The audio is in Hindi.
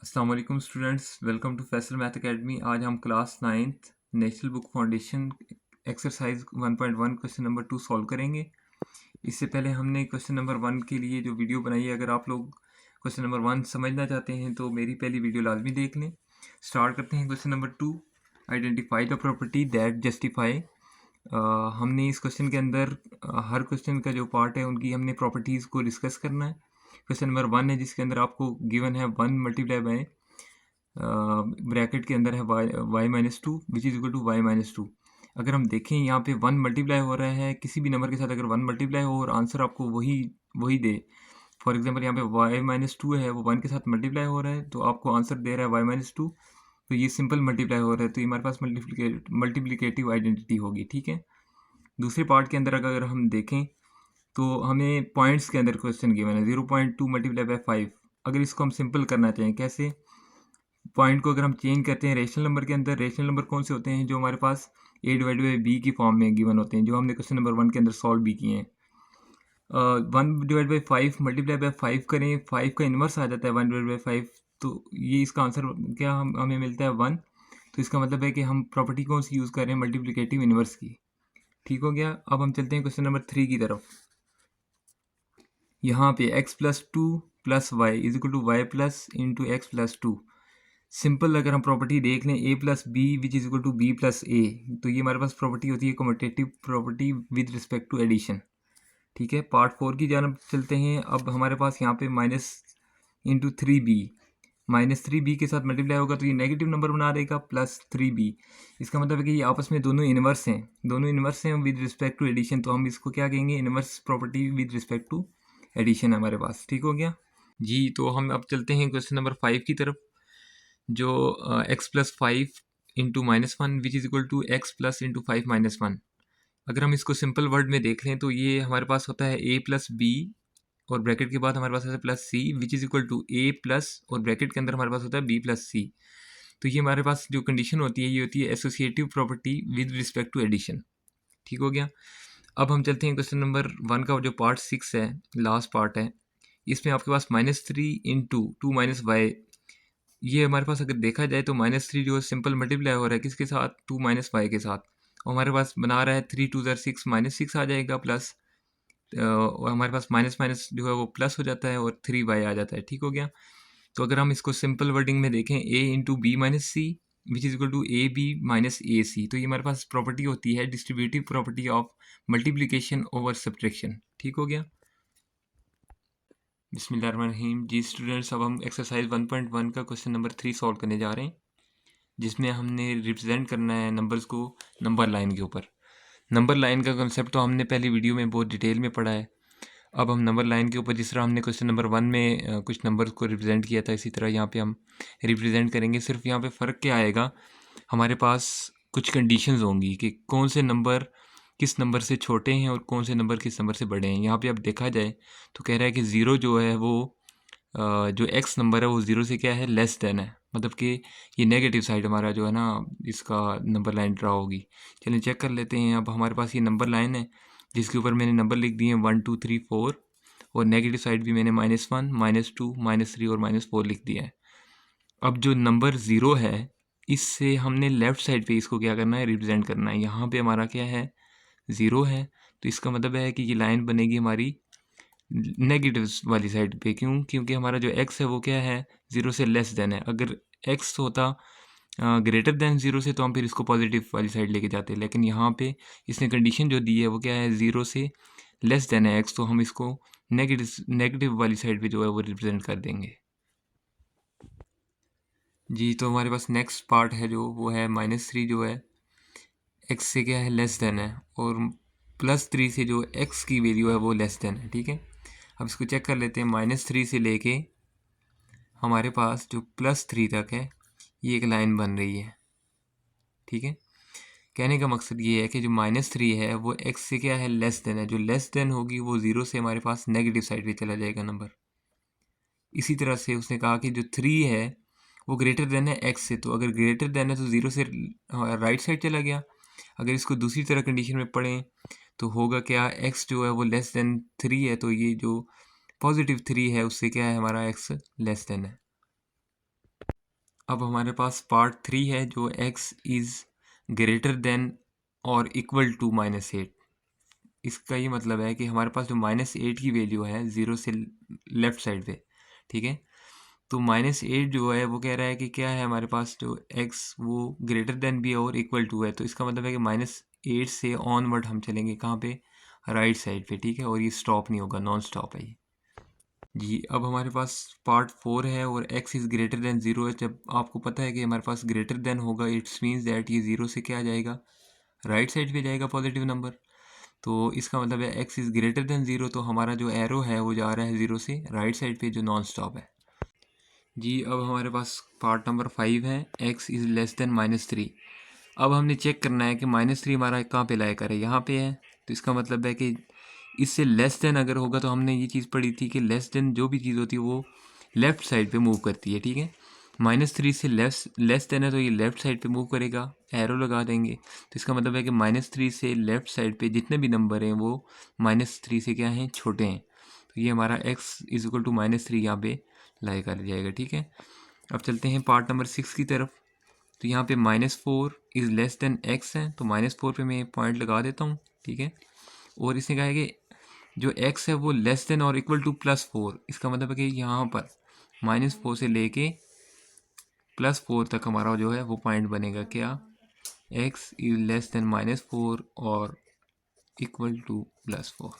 अस्सलाम वालेकुम students, welcome to Faisal math academy. आज हम class 9th national book foundation exercise 1.1 question number 2 solve करेंगे। इससे पहले हमने क्वेश्चन नंबर 1 के लिए जो वीडियो बनाई है, अगर आप लोग क्वेश्चन नंबर 1 समझना चाहते हैं तो मेरी पहली वीडियो लाजमी देख लें। स्टार्ट करते हैं question number 2, identify the property that justify. हमने इस क्वेश्चन के अंदर हर क्वेश्चन का जो पार्ट है उनकी हमने प्रॉपर्टीज़ को डिस्कस करना है। क्वेश्चन नंबर 1 है जिसके अंदर आपको गिवन है 1 मल्टीप्लाई बाय ब्रैकेट के अंदर है y minus two which is equal to y minus two. अगर हम देखें यहाँ पे 1 मल्टीप्लाई हो रहा है किसी भी नंबर के साथ, अगर 1 मल्टीप्लाई हो और आंसर आपको वही वही दे, फॉर एग्जांपल यहाँ पे वाई माइनस टू है, वो 1 के साथ मल्टीप्लाई हो रहा है तो आपको आंसर दे रहा है वाई माइनस टू, तो ये सिंपल मल्टीप्लाई हो रहा है, तो ये हमारे पास मल्टीप्लिकेटिव आइडेंटिटी होगी। ठीक है। दूसरे पार्ट के अंदर अगर हम देखें तो हमें पॉइंट्स के अंदर क्वेश्चन गिवन है 0.2 मल्टीप्लाई बाय 5। अगर इसको हम सिंपल करना चाहें, कैसे? पॉइंट को अगर हम चेंज करते हैं रेशनल नंबर के अंदर, रेशनल नंबर कौन से होते हैं? जो हमारे पास a डिवाइड बाई बी की फॉर्म में गिवन होते हैं, जो हमने क्वेश्चन नंबर 1 के अंदर सॉल्व भी किए हैं। 1 डिवाइड बाई 5 मल्टीप्लाई बाय 5 करें, 5 का इन्वर्स आ जाता है 1 डिवाइड बाई 5, तो ये इसका आंसर क्या हमें मिलता है 1। तो इसका मतलब है कि हम प्रॉपर्टी कौन सी यूज़ कर रहे हैं? मल्टीप्लिकेटिव इन्वर्स की। ठीक हो गया। अब हम चलते हैं क्वेश्चन नंबर 3 की तरफ। यहाँ पे x plus two plus y is equal to y plus into x plus two. Simple अगर हम प्रॉपर्टी देख लें a plus b which is equal to b plus a, तो ये हमारे पास प्रॉपर्टी होती है commutative property with respect to addition. ठीक है। पार्ट 4 की जानब चलते हैं। अब हमारे पास यहाँ पे minus into three b, minus three b के साथ मल्टीप्लाई होगा तो ये नेगेटिव नंबर बना देगा प्लस थ्री बी। इसका मतलब है कि ये आपस में दोनों इन्वर्स हैं, दोनों इन्वर्स हैं विद रिस्पेक्ट टू एडिशन, तो हम इसको क्या कहेंगे? Inverse property with respect to addition हमारे पास। ठीक हो गया जी। तो हम अब चलते हैं क्वेश्चन नंबर 5 की तरफ, जो x plus five into minus one which is equal to x plus into five minus one. अगर हम इसको सिंपल वर्ड में देख लें तो ये हमारे पास होता है a प्लस बी और ब्रैकेट के बाद हमारे पास होता है plus c which is equal to a plus और ब्रैकेट के अंदर हमारे पास होता है b प्लस सी। तो ये हमारे पास जो कंडीशन होती है ये होती है associative property with respect to addition. ठीक हो गया। अब हम चलते हैं क्वेश्चन नंबर 1 का जो पार्ट 6 है, लास्ट पार्ट है। इसमें आपके पास minus three into two minus y, ये हमारे पास अगर देखा जाए तो माइनस थ्री जो है सिंपल मल्टीप्लाई हो रहा है किसके साथ? टू माइनस वाई के साथ, और हमारे पास बना रहा है थ्री टू ज़र सिक्स, माइनस सिक्स आ जाएगा प्लस, और हमारे पास माइनस माइनस जो है वो प्लस हो जाता है और थ्री वाई आ जाता है। ठीक हो गया। तो अगर हम इसको सिंपल वर्डिंग में देखें a into b minus c which is equal to a b minus a c, तो ये हमारे पास प्रॉपर्टी होती है distributive property of multiplication over subtraction. ठीक हो गया। बिस्मिल्लाहिर्रहमानिर्रहीम जी स्टूडेंट्स, अब हम एक्सरसाइज 1.1 का क्वेश्चन नंबर 3 सॉल्व करने जा रहे हैं, जिसमें हमने रिप्रेजेंट करना है नंबर्स को नंबर लाइन के ऊपर। नंबर लाइन का कंसेप्ट तो हमने पहली वीडियो में बहुत डिटेल में पढ़ा है। अब हम नंबर लाइन के ऊपर जिस तरह हमने क्वेश्चन नंबर 1 में कुछ नंबर्स को रिप्रेजेंट किया था, इसी तरह यहाँ पे हम रिप्रेजेंट करेंगे। सिर्फ यहाँ पे फ़र्क क्या आएगा, हमारे पास कुछ कंडीशंस होंगी कि कौन से नंबर किस नंबर से छोटे हैं और कौन से नंबर किस नंबर से बड़े हैं। यहाँ पे अब देखा जाए तो कह रहा है कि ज़ीरो जो है वो जो एक्स नंबर है वो ज़ीरो से क्या है? लेस देन है, मतलब कि ये नेगेटिव साइड हमारा जो है ना इसका नंबर लाइन ड्रा होगी। चलिए चेक कर लेते हैं। अब हमारे पास ये नंबर लाइन है जिसके ऊपर मैंने नंबर लिख दिए हैं 1 2 3 4, और नेगेटिव साइड भी मैंने -1 -2 -3 और -4 लिख दिया है। अब जो नंबर ज़ीरो है इससे हमने लेफ़्ट साइड पे इसको क्या करना है? रिप्रेजेंट करना है। यहाँ पे हमारा क्या है? ज़ीरो है, तो इसका मतलब है कि ये लाइन बनेगी हमारी नेगेटिव वाली साइड पे। क्यों? क्योंकि हमारा जो एक्स है वो क्या है? ज़ीरो से लेस देन है। अगर एक्स होता ग्रेटर देन ज़ीरो से तो हम फिर इसको पॉजिटिव वाली साइड लेके जाते, लेकिन यहाँ पे इसने कंडीशन जो दी है वो क्या है? ज़ीरो से लेस देन है एक्स, तो हम इसको नेगेटिव वाली साइड पे जो है वो रिप्रेजेंट कर देंगे जी। तो हमारे पास नेक्स्ट पार्ट है जो वो है -3 जो है एक्स से क्या है? लेस देन है, और +3 से जो एक्स की वैल्यू है वो लेस देन है। ठीक है। अब इसको चेक कर लेते हैं। -3 से लेके हमारे पास जो +3 तक है ये एक लाइन बन रही है। ठीक है। कहने का मकसद ये है कि जो -3 है वो एक्स से क्या है? लेस देन है। जो लेस देन होगी वो ज़ीरो से हमारे पास नेगेटिव साइड पे चला जाएगा नंबर। इसी तरह से उसने कहा कि जो 3 है वो ग्रेटर देन है एक्स से, तो अगर ग्रेटर देन है तो ज़ीरो से राइट साइड चला गया। अगर इसको दूसरी तरह कंडीशन में पढ़ें तो होगा क्या? एक्स जो है वो लेस देन 3 है, तो ये जो पॉजिटिव 3 है उससे क्या है? हमारा एक्स लेस देन है। अब हमारे पास पार्ट 3 है जो x इज़ ग्रेटर देन और इक्वल टू -8। इसका ये मतलब है कि हमारे पास जो -8 की वैल्यू है 0 से लेफ़्ट साइड पे, ठीक है। तो -8 जो है वो कह रहा है कि क्या है, हमारे पास जो x वो ग्रेटर देन भी है और इक्वल टू है। तो इसका मतलब है कि -8 से ऑनवर्ड हम चलेंगे कहाँ पे, राइट साइड पे, ठीक है। और ये स्टॉप नहीं होगा, नॉन स्टॉप है ये जी। अब हमारे पास पार्ट 4 है और x इज़ ग्रेटर देन 0 है। जब आपको पता है कि हमारे पास ग्रेटर देन होगा, इट्स मीन्स दैट ये 0 से क्या आ जाएगा, राइट साइड पे जाएगा पॉजिटिव नंबर। तो इसका मतलब है x इज़ ग्रेटर देन 0, तो हमारा जो एरो है वो जा रहा है 0 से राइट साइड पे जो नॉन स्टॉप है जी। अब हमारे पास पार्ट नंबर 5 है, x इज़ लेस देन -3। अब हमने चेक करना है कि -3 हमारा कहाँ पे लाया करे, यहाँ पे है। तो इसका मतलब है कि इससे लेस देन अगर होगा, तो हमने ये चीज़ पढ़ी थी कि लेस देन जो भी चीज़ होती है वो लेफ़्ट साइड पे मूव करती है, ठीक है। -3 से लेस देन है तो ये लेफ़्ट साइड पे मूव करेगा, एरो लगा देंगे। तो इसका मतलब है कि -3 से लेफ़्ट साइड पे जितने भी नंबर हैं वो -3 से क्या हैं, छोटे हैं। तो ये हमारा x इज इक्वल टू -3 यहाँ पे लाई कर जाएगा, ठीक है। अब चलते हैं पार्ट नंबर 6 की तरफ। तो यहाँ पे -4 इज़ लेस देन x है, तो -4 पे मैं पॉइंट लगा देता हूँ, ठीक है। और इसने कहा है कि जो x है वो लेस देन और इक्वल टू +4। इसका मतलब है कि यहाँ पर -4 से लेके +4 तक हमारा जो है वो पॉइंट बनेगा, क्या, x इज लेस देन -4 और इक्वल टू +4।